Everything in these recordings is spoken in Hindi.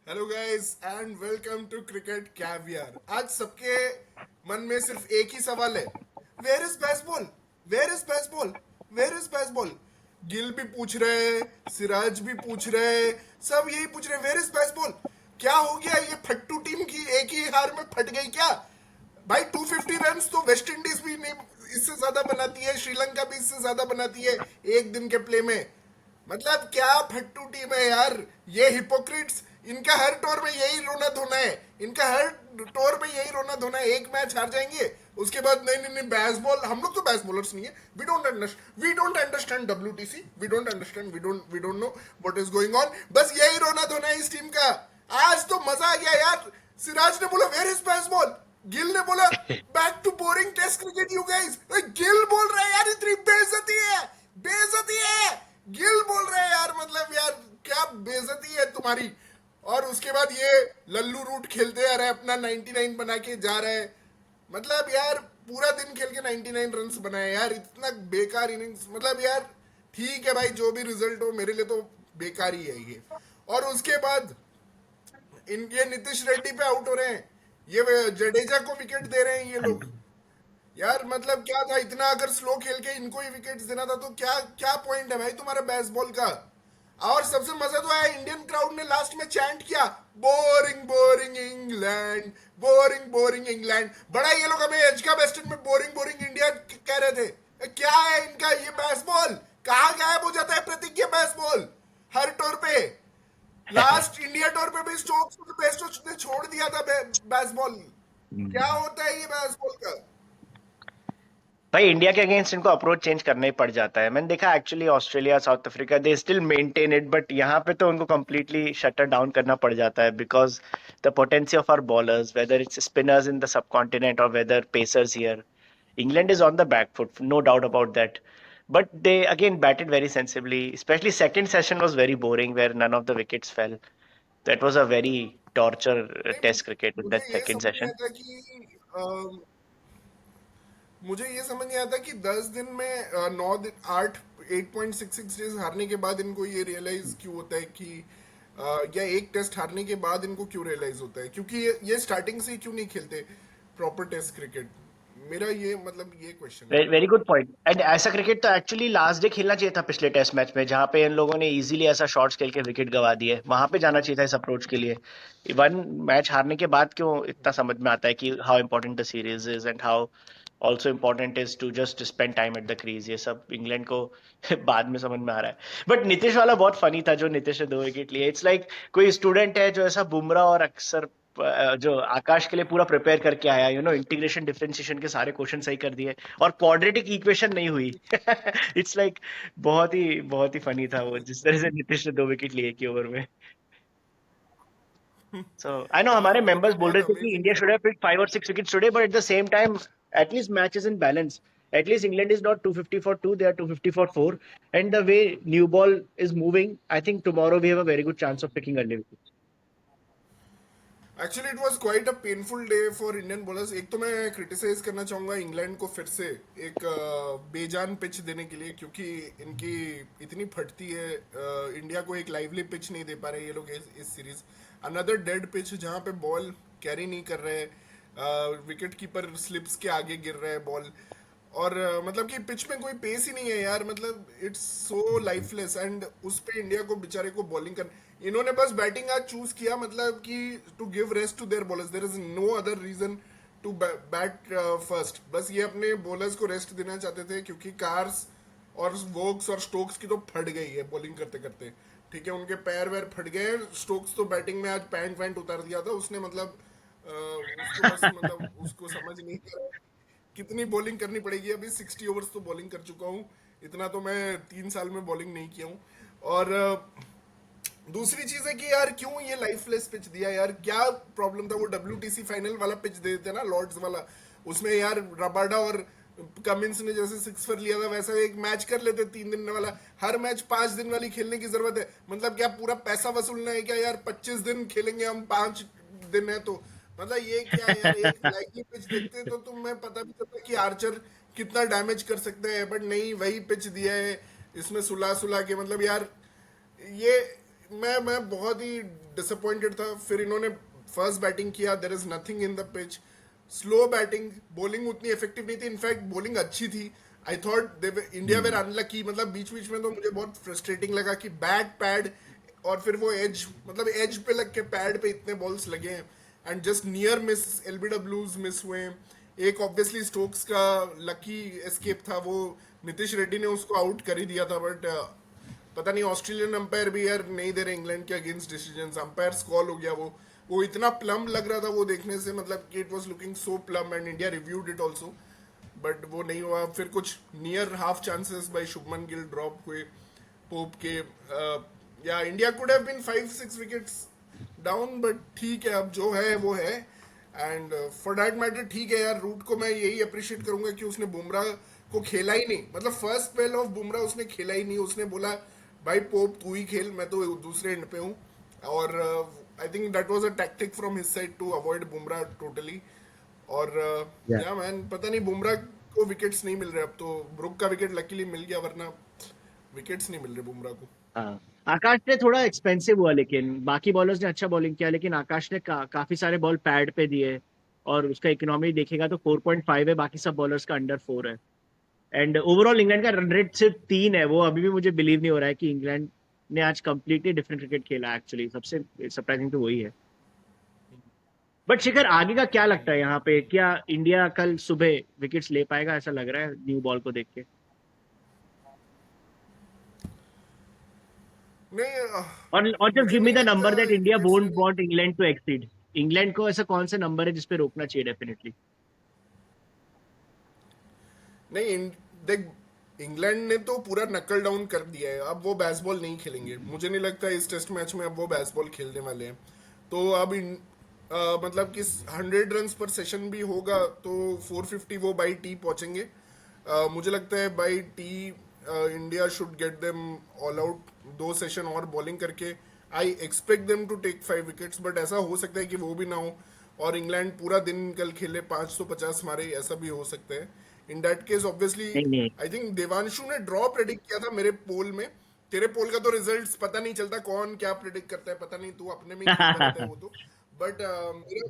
Hello guys and welcome to cricket caviar. आज सबके मन में सिर्फ एक ही सवाल है, where is baseball, where is baseball, where is baseball. Gill भी पूछ रहे हैं, सिराज भी पूछ रहे हैं, सब यही पूछ रहे हैं, वेयर इज बेसबॉल। क्या हो गया, ये फट्टू टीम की एक ही हार में फट गई क्या? भाई 250 रन तो वेस्ट इंडीज भी नहीं इससे ज्यादा बनाती है, श्रीलंका भी इससे ज्यादा बनाती है एक दिन के प्ले में। मतलब क्या फट्टू टीम है यार, ये हिपोक्रिट्स। इनका हर टोर में यही रोना धोना है, इनका हर टोर में यही रोना धोना है। एक मैच हार जाएंगे, उसके बाद नहीं नहीं नहीं बेसबॉल, हम लोग तो बेसबॉलर्स नहीं है, we don't understand WTC, we don't know what is going on. बस यही रोना धोना है इस टीम का। आज तो मजा आ गया यार। सिराज ने बोला वेयर इज बेसबॉल, गिल ने बोला back to boring test cricket you guys. Gill बोल रहा है यार, इतनी बेइज्जती है, बेइज्जती है। गिल बोल रहे हैं यार, मतलब यार क्या बेइज्जती है तुम्हारी। और उसके बाद ये लल्लू रूट खेलते आ रहे हैं, अपना 99 बना के जा रहे हैं। मतलब यार पूरा दिन खेल के 99 रन्स बनाए यार, इतना बेकार इनिंग्स। मतलब यार ठीक है भाई, जो भी रिजल्ट हो मेरे लिए तो बेकार ही है ये। और उसके बाद इनके नीतीश रेड्डी पे आउट हो रहे हैं, ये जडेजा को विकेट दे रहे हैं ये हाँ लोग। जी। यार मतलब क्या था, इतना अगर स्लो खेल के इनको ही विकेट्स देना था तो क्या क्या पॉइंट है भाई तुम्हारे बेसबॉल का। और सबसे मजा तो आया, इंडियन क्राउड ने लास्ट में चैंट किया, boring boring England, boring boring England. बड़ा ये लोग हमें एज का वेस्टर्न में बोरिंग बोरिंग इंडिया कह रहे थे। क्या है इनका ये बेसबॉल, कहाँ गायब हो जाता है प्रतीक ये बेसबॉल हर टोर पे। लास्ट इंडिया टूर पे भी स्टोक्स को बेस्टो ने छोड़ दिया था बेसबॉल। क्या हम्म। होता है ये बेसबॉल का? भाई इंडिया के अगेंस्ट इनको अप्रोच चेंज करना ही पड़ जाता है। मैंने देखा actually Australia south Africa they still maintain it, but यहाँ पे तो उनको completely शटर डाउन करना पड़ जाता है because the potency of our bowlers whether it's spinners in the subcontinent और whether pacers here, England is on the back foot, no doubt about that. But they again batted very sensibly. Especially second session was very boring, where none of the wickets fell. That was a very torture नहीं, test cricket in मुझे that ये second समझ नहीं session. आता कि मुझे ये समझ नहीं आता कि 10 दिन में 9 दिन 8.66 डेज हारने के बाद इनको ये रियलाइज क्यों होता है कि या एक टेस्ट हारने के बाद इनको क्यों रियलाइज होता है, क्योंकि ये स्टार्टिंग से ही क्यों नहीं खेलते प्रॉपर टेस्ट क्रिकेट। मेरा ये मतलब ये क्वेश्चन है। Very good point. एंड ऐसा क्रिकेट तो एक्चुअली लास्ट डे खेलना चाहिए था पिछले टेस्ट मैच में, जहां पे इन लोगों ने इजीली ऐसा शॉट्स खेल के विकेट गवा दिए। वहां पे जाना चाहिए था इस अप्रोच के लिए। वन मैच हारने के बाद क्यों इतना समझ में आता है कि how important the series is and how also important is to just spend time at the crease. ये सब इंग्लैंड को बाद में समझ में आ रहा है। बट नीतीश वाला बहुत फनी था, जो नीतीश ने 2 विकेट लिए। इट्स लाइक कोई स्टूडेंट है जो ऐसा बुमराह और अक्सर जो आकाश के लिए पूरा प्रिपेयर करके आया, इंटीग्रेशन डिफरेंशिएशन के सारे क्वेश्चन सही कर दिए और क्वाड्रेटिक इक्वेशन नहीं हुई। इट्स लाइक बहुत ही फनी था वो, जिस तरह से नीतीश ने 2 विकेट लिए एक ही ओवर में। सो आई नो हाँ हमारे वो मेंबर्स तो बोल बहुत रहे थे कि अमेजिंग इंडिया था। Should have picked 5 or 6 wickets today, but at the same time at least match is in balance. At least England is not 250 for 2, they are 250 for 4. And the way new ball is moving, I think tomorrow we have a very good chance of picking early wickets. Actually it was quite a painful day for Indian bowlers. एक तो मैं क्रिटिसाइज करना चाहूंगा इंग्लैंड को फिर से एक बेजान पिच देने के लिए, क्योंकि इनकी इतनी फटती है। इंडिया को एक लाइवली पिच नहीं दे पा रहे ये लोग इस सीरीज। अनदर डेड पिच जहाँ पे बॉल कैरी नहीं कर रहे, विकेट कीपर स्लिप्स के आगे गिर रहे हैं बॉल। और मतलब कि पिच में कोई पेस ही नहीं है यार, मतलब इट्स सो लाइफलेस। एंड उस पे इंडिया को बेचारे को बॉलिंग कर, इन्होंने बस बैटिंग आज चूज किया, मतलब कि to give rest to their bowlers, there is no other reason to bat first. बस ये अपने बॉलर्स को रेस्ट देना चाहते थे, क्योंकि कार्स और वोक्स और स्टोक्स की तो फट गई है बॉलिंग करते करते। ठीक है, उनके पैर वैर फट गए। स्टोक्स तो बैटिंग में आज पैंट वैंट उतार दिया था उसने, मतलब उसको बस मतलब उसको समझ नहीं आ कितनी बॉलिंग करनी पड़ेगी। अभी 60 ओवर्स तो बॉलिंग कर चुका हूँ, इतना तो मैं 3 साल में बॉलिंग नहीं किया हूँ। और दूसरी चीज है कि यार क्यों ये लाइफलेस पिच दिया यार, क्या प्रॉब्लम था? वो WTC फाइनल वाला पिच दे देते ना, लॉर्ड्स वाला। उसमें यार रबाडा और कमिंस ने जैसे 6 पर लिया था, वैसा एक मैच कर लेते 3 दिन वाला। हर मैच 5 दिन वाली खेलने की जरूरत है? मतलब क्या पूरा पैसा वसूलना है क्या यार? 25 दिन खेलेंगे हम, 5 दिन है तो मतलब ये क्या यार? एक लाइकी पिच देखते तो तुम्हें पता भी चलता कि आर्चर कितना डैमेज कर सकते हैं, बट नहीं, वही पिच दिया है इसमें सुला सुला के। मतलब यार ये मैं बहुत ही डिसअपॉइंटेड था। फिर इन्होंने फर्स्ट बैटिंग किया, there is nothing in the pitch, slow batting, bowling उतनी इफेक्टिव नहीं थी, इनफैक्ट बॉलिंग अच्छी थी। I thought they India were unlucky, मतलब बीच बीच में तो मुझे बहुत फ्रस्ट्रेटिंग लगा कि बैट पैड और फिर वो एज, मतलब एज पे लग के पैड पे इतने बॉल्स लगे हैं and just near miss, LBWs miss हुए हैं। एक ऑब्वियसली स्टोक्स का लकी एस्केप था, वो नीतीश रेड्डी ने उसको आउट कर ही दिया था, बट पता नहीं ऑस्ट्रेलियन अंपायर भी यार नहीं दे रहे इंग्लैंड के अगेंस्ट डिसीजन। अंपायर कॉल हो गया वो इतना प्लम लग रहा था वो देखने से, मतलब कि it was looking so plumb and India reviewed it also, but वो नहीं हुआ। फिर कुछ near half chances by Shubman Gill drop हुए पोप के, या India could have been 5-6 wickets down, but ठीक है, अब जो है वो है। एंड फॉर दैट मैटर ठीक है यार, रूट को मैं यही अप्रिशिएट करूंगा कि उसने बुमराह को खेला ही नहीं, मतलब फर्स्ट स्पेल ऑफ बुमराह उसने खेला ही नहीं। उसने बोला भाई पोप तू ही खेल, मैं तो दूसरे एंड पे हूँ। और I think that was a tactic from his side to avoid Bumrah totally. और या या मैन पता नहीं बुमराह को विकेट्स नहीं मिल रहे, अब तो ब्रुक का विकेट लकीली मिल गया, वरना विकेट्स नहीं मिल रहे बुमराह को। हाँ, आकाश ने थोड़ा एक्सपेंसिव हुआ, लेकिन बाकी बॉलर्स ने अच्छा बॉलिंग किया, लेकिन आकाश ने काफी सारे बॉल पैड पे दिए, और उसका इकोनॉमी देखेगा तो 4.5 है, बाकी सब बॉलर्स का अंडर 4 है। एंड ओवरऑल इंग्लैंड का रन रेट सिर्फ 3 है, वो अभी भी मुझे बिलीव नहीं हो रहा है कि इंग्लैंड ने आज कंप्लीटली डिफरेंट क्रिकेट खेला। एक्चुअली सबसे सरप्राइजिंग तो वही है। बट शिखर, आगे का क्या लगता है यहाँ पे? क्या इंडिया कल सुबह विकेट्स ले पाएगा? ऐसा लग रहा है न्यू बॉल को देख के। नहीं और जस्ट मुझे गिव मी नहीं द लगता number that India wickets won't लेने। Want England to exceed. England को ऐसा कौन सा नंबर है जिसपे रोकना चाहिए डेफिनेटली? नहीं देख, इंग्लैंड ने तो पूरा नकल डाउन कर दिया है, अब वो बेसबॉल नहीं खेलेंगे, मुझे नहीं लगता इस टेस्ट मैच में अब वो बेसबॉल खेलने वाले हैं। तो अब मतलब कि 100 रन पर सेशन भी होगा तो 450 वो बाई टी पहुंचेंगे। मुझे लगता है by tea India should get them all out, 2 session और बॉलिंग करके। I expect them to take 5 wickets, but ऐसा हो सकता है कि वो भी ना हो और इंग्लैंड पूरा दिन कल खेले 550 मारे, ऐसा भी हो सकता है। इन दैट केस ऑब्वियसली नहीं नहीं। आई थिंक देवांशु ने ड्रॉ प्रेडिक्ट किया था मेरे पोल में। तेरे पोल का तो रिजल्ट्स पता नहीं चलता कौन क्या प्रेडिक्ट करता है, पता नहीं, तू अपने में ही खेलता रहता है वो तो। बट मेरा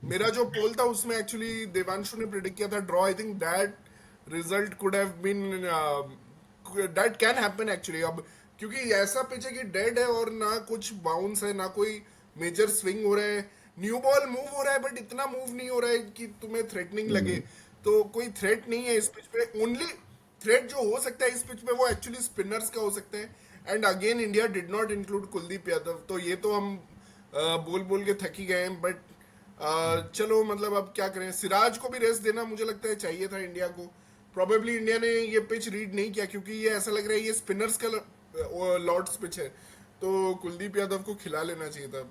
मेरा जो पोल था उसमें एक्चुअली देवांशु ने प्रेडिक्ट किया था draw. I think that result could have been, that can happen actually. अब क्योंकि ऐसा पिच है कि डेड है और ना कुछ बाउंस है ना कोई मेजर स्विंग हो रहा है, न्यू बॉल मूव हो रहा है बट इतना मूव नहीं हो रहा है कि तुम्हें थ्रेटनिंग लगे। हम्म, तो कोई थ्रेट नहीं है इस पिच पे। ओनली थ्रेट जो हो सकता है इस पिच पे वो एक्चुअली स्पिनर्स का हो सकता है। And again India did not include Kuldeep Yadav, तो ये तो हम बोल बोल के थक ही गए हैं। बट चलो मतलब अब क्या करें, सिराज को भी रेस्ट देना मुझे लगता है चाहिए था इंडिया को। प्रोबेबली इंडिया ने ये पिच रीड नहीं किया क्योंकि ये ऐसा लग रहा है ये स्पिनर्स का लॉर्ड्स पिच है, तो कुलदीप यादव को खिला लेना चाहिए था।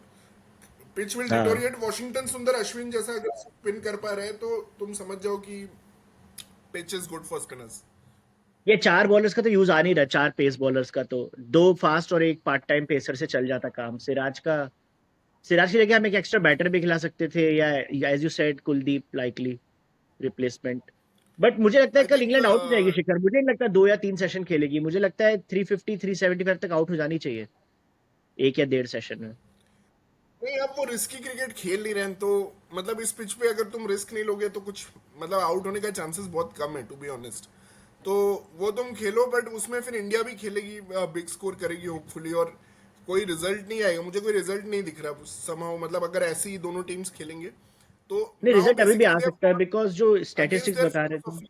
पिच विल हाँ, डिटोरिएट, वॉशिंगटन सुंदर अश्विन जैसा अगर स्पिन कर पा रहे हैं तो तुम समझ जाओ कि pitch is good for spinners. ये 4 बॉलर्स का तो यूज आ नहीं रहा, 4 पेस बॉलर्स का तो 2 फास्ट और एक पार्ट टाइम पेसर से चल जाता काम। सिराज की जगह हम एक एक्स्ट्रा बैटर भी खिला सकते थे, या as you said Kuldeep likely replacement. But मुझे लगता है आई कल थिंक इंग्लैंड आउट हो जाएगी शिखर। मुझे नहीं लगता 2 या 3 सेशन खेलेगी। मुझे लगता है 350 375 तक आउट हो जानी चाहिए, 1 या 1.5 सेशन में। नहीं, अब वो रिस्की क्रिकेट खेल नहीं रहे हैं तो मतलब इस पिच पे अगर तुम रिस्क नहीं लोगे तो कुछ मतलब आउट होने का चांसेस बहुत कम है टू बी ऑनेस्ट। तो वो तुम खेलो बट उसमें फिर इंडिया भी खेलेगी, बिग स्कोर करेगी होपफुली, और कोई रिजल्ट नहीं आएगा, मुझे कोई रिजल्ट नहीं दिख रहा समहाउ, मतलब अगर ऐसी ही दोनों टीम्स खेलेंगे तो। नहीं, नाउ रिजल्ट अभी भी बेसिकली आ दे सकता है, बिकॉज जो अगेंस्ट स्टैटिस्टिक्स देयर बता रहे थे फिलोसफी।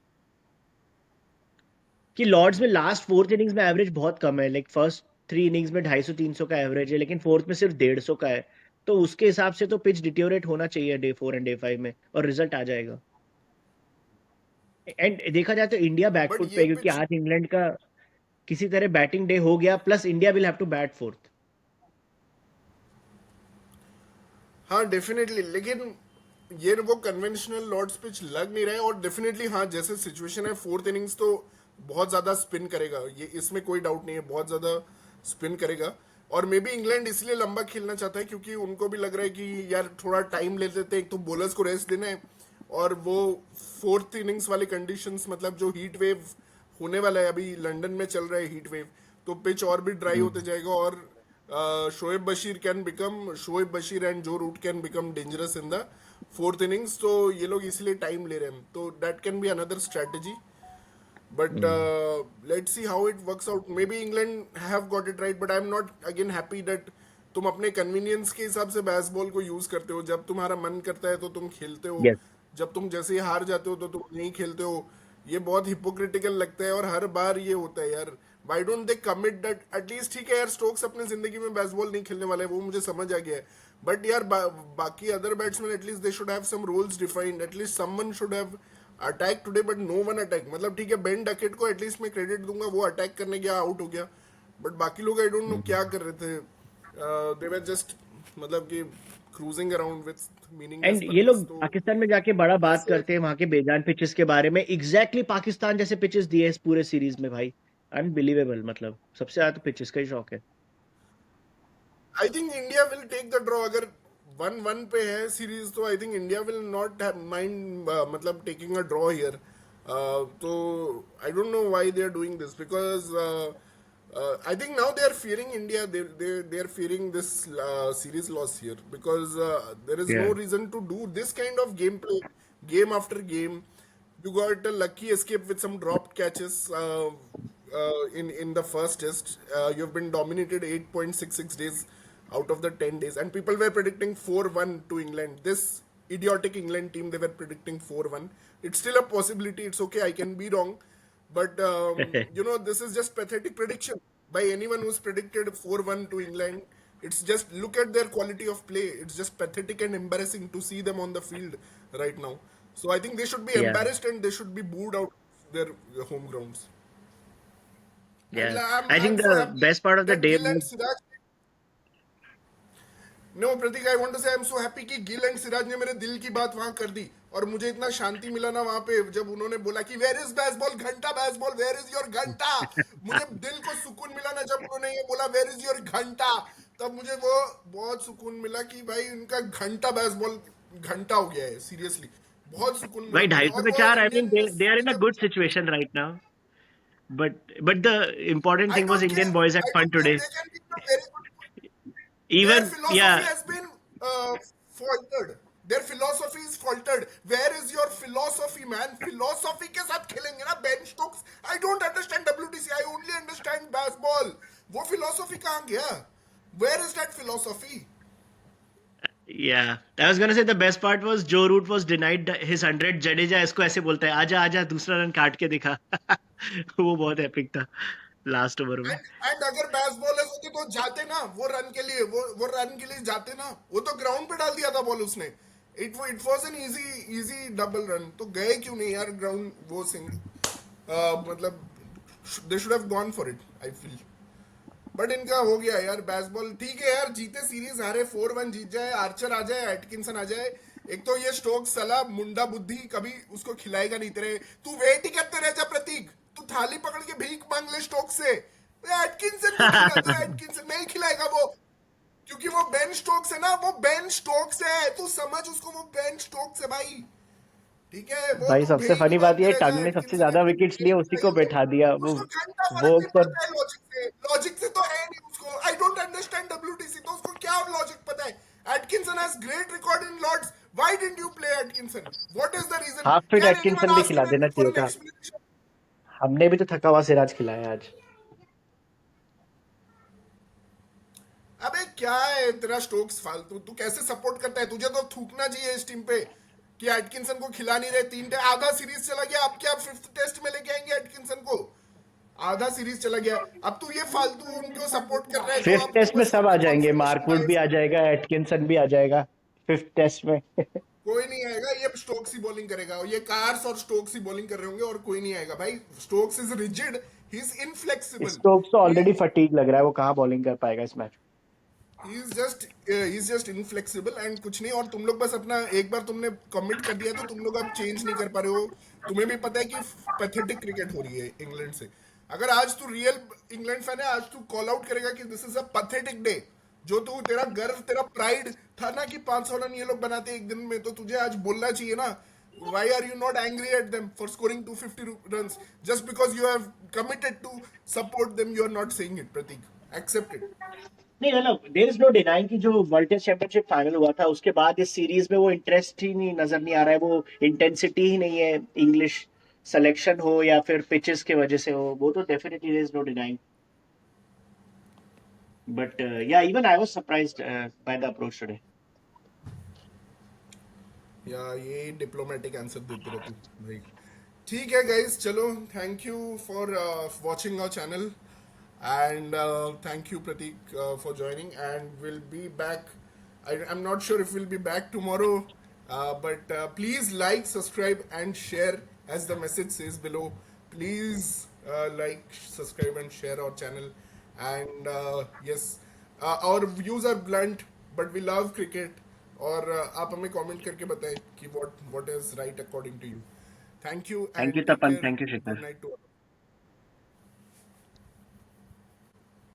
कि लॉर्ड्स में लास्ट 4th इनिंग्स में एवरेज बहुत कम है, लाइक फर्स्ट 3 इनिंग्स में 250-300 का एवरेज है, लेकिन फोर्थ में सिर्फ 150 का है। तो उसके हिसाब से तो पिच डिटेरियोरेट होना चाहिए डे 4 एंड डे 5 में, और रिजल्ट आ जाएगा। एंड देखा जाए तो इंडिया बट बैकफुट पे ये है, क्योंकि पिच, आज इंग्लैंड का किसी तरह बैटिंग डे हो गया, plus India will have to bat fourth. हाँ डेफिनेटली, लेकिन ये वो कन्वेंशनल लॉर्ड्स पिच लग नहीं रहा है। और डेफिनेटली हाँ, जैसे सिचुएशन है फोर्थ इनिंग्स तो बहुत ज्यादा स्पिन करेगा, ये इसमें कोई डाउट नहीं है, बहुत ज्यादा स्पिन करेगा। और मे बी इंग्लैंड इसलिए लंबा खेलना चाहता है क्योंकि उनको भी लग रहा है कि यार थोड़ा टाइम ले लेते हैं, एक तो बॉलर्स को रेस्ट देना है और वो फोर्थ इनिंग्स वाले कंडीशंस, मतलब जो हीट वेव होने वाला है, अभी लंदन में चल रहा है हीट वेव, तो पिच और भी ड्राई होते जाएगा और Shoaib Bashir and Joe Root can become dangerous in the fourth innings. तो ये लोग इसलिए टाइम ले रहे हैं. तो that can be another strategy. But let's see how it works out. Maybe England have got it right, but I'm not again happy that तुम अपने कन्वीनियंस के हिसाब से बेसबॉल को यूज करते हो. जब तुम्हारा मन करता है तो तुम खेलते हो, Yes. जब तुम जैसे ही हार जाते हो तो तुम नहीं खेलते हो. ये बहुत हिपोक्रिटिकल लगता है और हर बार ये होता है यार. Why don't they commit that at least. ठीक है यार, स्टोक्स अपने जिंदगी में बेसबॉल नहीं खेलने वाला है, वो मुझे समझ आ गया है. बट यार बाकी other batsman at least they should have some roles defined. At least someone should have attack today, but no one attack. मतलब ठीक है, बेन डकेट को एटलीस्ट मैं क्रेडिट दूंगा, वो अटैक करने गया, आउट हो गया. बट बाकी लोग आई डोंट नो क्या कर रहे थे. दे वर जस्ट मतलब कि cruising around with meaningless and ये लोग पत्तीस. तो पाकिस्तान में जाके बड़ा बात इससे करते हैं वहां के बेजान पिचेस के बारे में. एग्जैक्टली पाकिस्तान जैसे पिचेस दिए इस पूरे सीरीज में भाई. अनबिलीवेबल. मतलब सबसे ज्यादा तो पिचेस का ही शौक है. I think India will take the draw. अगर 1-1 पे है सीरीज तो I think India will not mind मतलब टेकिंग अ ड्रॉ हियर. तो I don't know why they are doing this, because I think now they are fearing India. They are fearing this series loss here because there is no Yeah. reason to do this kind of gameplay game after game. You got a lucky escape with some dropped catches in the first test. You've been dominated 8.66 days out of the 10 days, and people were predicting 4-1 to England. This idiotic England team, they were predicting 4-1. It's still a possibility. It's okay. I can be wrong. But this is just pathetic prediction by anyone who's predicted 4-1 to England. It's just look at their quality of play. It's just pathetic and embarrassing to see them on the field right now. So I think they should be Yeah. embarrassed and they should be booed out their home grounds. And Yeah. I'm I I'm think so the happy best part of the that day Gill and was Siraj. No Pratik, I want to say I am so happy कि गिल एंड सिराज ने मेरे दिल की बात वहां कर दी. और मुझे इतना शांति मिला ना वहां पे जब उन्होंने बोला कि वेयर इज बेसबॉल, घंटा बेसबॉल, वेयर इज योर घंटा. मुझे दिल को सुकून मिला ना जब उन्होंने ये बोला वेयर इज योर घंटा. तब मुझे वो बहुत सुकून मिला कि भाई उनका घंटा बेसबॉल घंटा हो गया है. सीरियसली बहुत सुकून मिला भाई मुझे. 250 और पे वो 4. I Indian think they are in a मतलब good situation right now. But the important I thing was don't care. Indian boys had I fun don't care. today. They can be a very good. Their Even philosophy yeah. has been faltered. Their philosophy is faltered. Where is your philosophy, man? Philosophy के साथ खेलेंगे ना Ben Stokes. I don't understand WTC. I only understand baseball. वो philosophy कहाँ गया? Where is that philosophy? Yeah, I was gonna say the best part was Joe Root was denied his 100. Jadeja इसको ऐसे बोलता है, आजा आजा दूसरा रन काट के दिखा. वो बहुत एपिक था लास्ट ओवर में. And अगर baseballers होते तो जाते ना वो रन के लिए, वो रन के लिए जाते ना. वो तो ग्राउंड पे डाल दिया था बॉल उसने. It was an easy double run. तो गए क्यों नहीं यार ग्राउंड वो सिंगल. मतलब they should have gone for it, I feel. But इनका हो गया यार बेसबॉल. ठीक है यार, जीते सीरीज, हारे 4-1 जीत जाए, आर्चर आ जाए, एटकिंसन आ जाए. एक तो ये स्टोक्स साला मुंडा बुद्धि कभी उसको खिलाएगा नहीं. तेरे तू वेट ही करते रह जा प्रतीक. तू थाली पकड़ के भीख मांग ले स्टोक्स से. एटकिंसन को खिला दे. एटकिंसन नहीं खिलाएगा वो, क्योंकि वो बेन स्टोक्स है ना. वो बेन स्टोक्स है, तू समझ उसको. वो बेन स्टोक्स है भाई. ठीक है, वो भाई तू सबसे भीख फनी बात मांगते ये रह जा. टंग ने सबसे एटकिंसन ज्यादा विकेट्स लिए उसी को बैठा दिया. वो उसको घंटा फर्क वो नहीं पर पड़ता है लॉजिक से. लॉजिक से तो है नहीं उसको. I don't understand WTC. तो उसको क्या लॉजिक पता है? Atkinson has great record in Lord's. Why didn't you play Atkinson? What is the reason? Half fit can anyone Atkinson भी आस्क खिला हिम देना फॉर चाहिए एन था. एक्सप्लेनेशन? हमने भी तो थका हुआ सिराज खिलाया आज. अबे क्या है तेरा स्टोक्स फालतू. तू कैसे सपोर्ट करता है? तुझे तो थूकना चाहिए इस टीम पे कि एटकिंसन को खिला नहीं रहे. 3 आधा सीरीज चला गया. अब क्या 5th टेस्ट में लेके आएंगे एटकिंसन को? आधा सीरीज चला गया. अब तू ये फालतू उनको सपोर्ट कर रहा है तो 5th अब तू टेस्ट में बस सब आ अपनी जाएंगे. कॉन्फर्मेशन मार्कवुड भी आ बायस. जाएगा, एटकिंसन भी आ जाएगा 5th टेस्ट में. कोई नहीं आएगा. ये स्टोक्स ही बॉलिंग करेगा. ये कार्स और स्टोक्स ही बॉलिंग कर रहे होंगे और कोई नहीं आएगा भाई. Stokes is rigid. He is inflexible. Stokes तो ऑलरेडी फटीग लग रहा है. वो कहाँ बॉलिंग कर पाएगा इस match. He is just inflexible and कुछ नहीं. और तुम लोग बस अपना एक बार तुमने कमिट कर दिया तो तुम लोग अब चेंज नहीं कर पा रहे हो. तुम्हें भी पता है कि पैथेटिक क्रिकेट हो रही है इंग्लैंड से. अगर आज तू रियल इंग्लैंड फैन है, आज तू कॉल आउट करेगा कि this is a pathetic day. जो तू तेरा गर्व, तेरा प्राइड था ना कि 500 रन ये लोग बनाते एक दिन में, तो तुझे आज बोलना चाहिए ना. Why are you not angry at them for scoring 250 runs just because you have committed to support them? You are not saying it, Pratik. Except it. नहीं मतलब देयर इज नो डिनाइंग कि जो वर्ल्ड टेस्ट चैंपियनशिप फाइनल हुआ था उसके बाद इस सीरीज में वो इंटरेस्ट ही नहीं नजर नहीं आ रहा है, वो इंटेंसिटी ही नहीं है, इंग्लिश सिलेक्शन हो या फिर पिचेस के वजह से हो, वो तो definitely there is no denying. But yeah even I was surprised by the approach today. या ये डिप्लोमेटिक आंसर देते रह तू भाई. ठीक है गाइस, चलो, thank you for watching our channel and thank you Pratik for joining, and we'll be back. I'm not sure if we'll be back tomorrow, but please like, subscribe and share as the message says below. Please like, subscribe and share our channel. And yes, our views are blunt but we love cricket. और आप हमें कमेंट करके बताएं कि what is right according to you. Thank you thank you and take Tapan, care. Thank you Good Shikhar. night to all.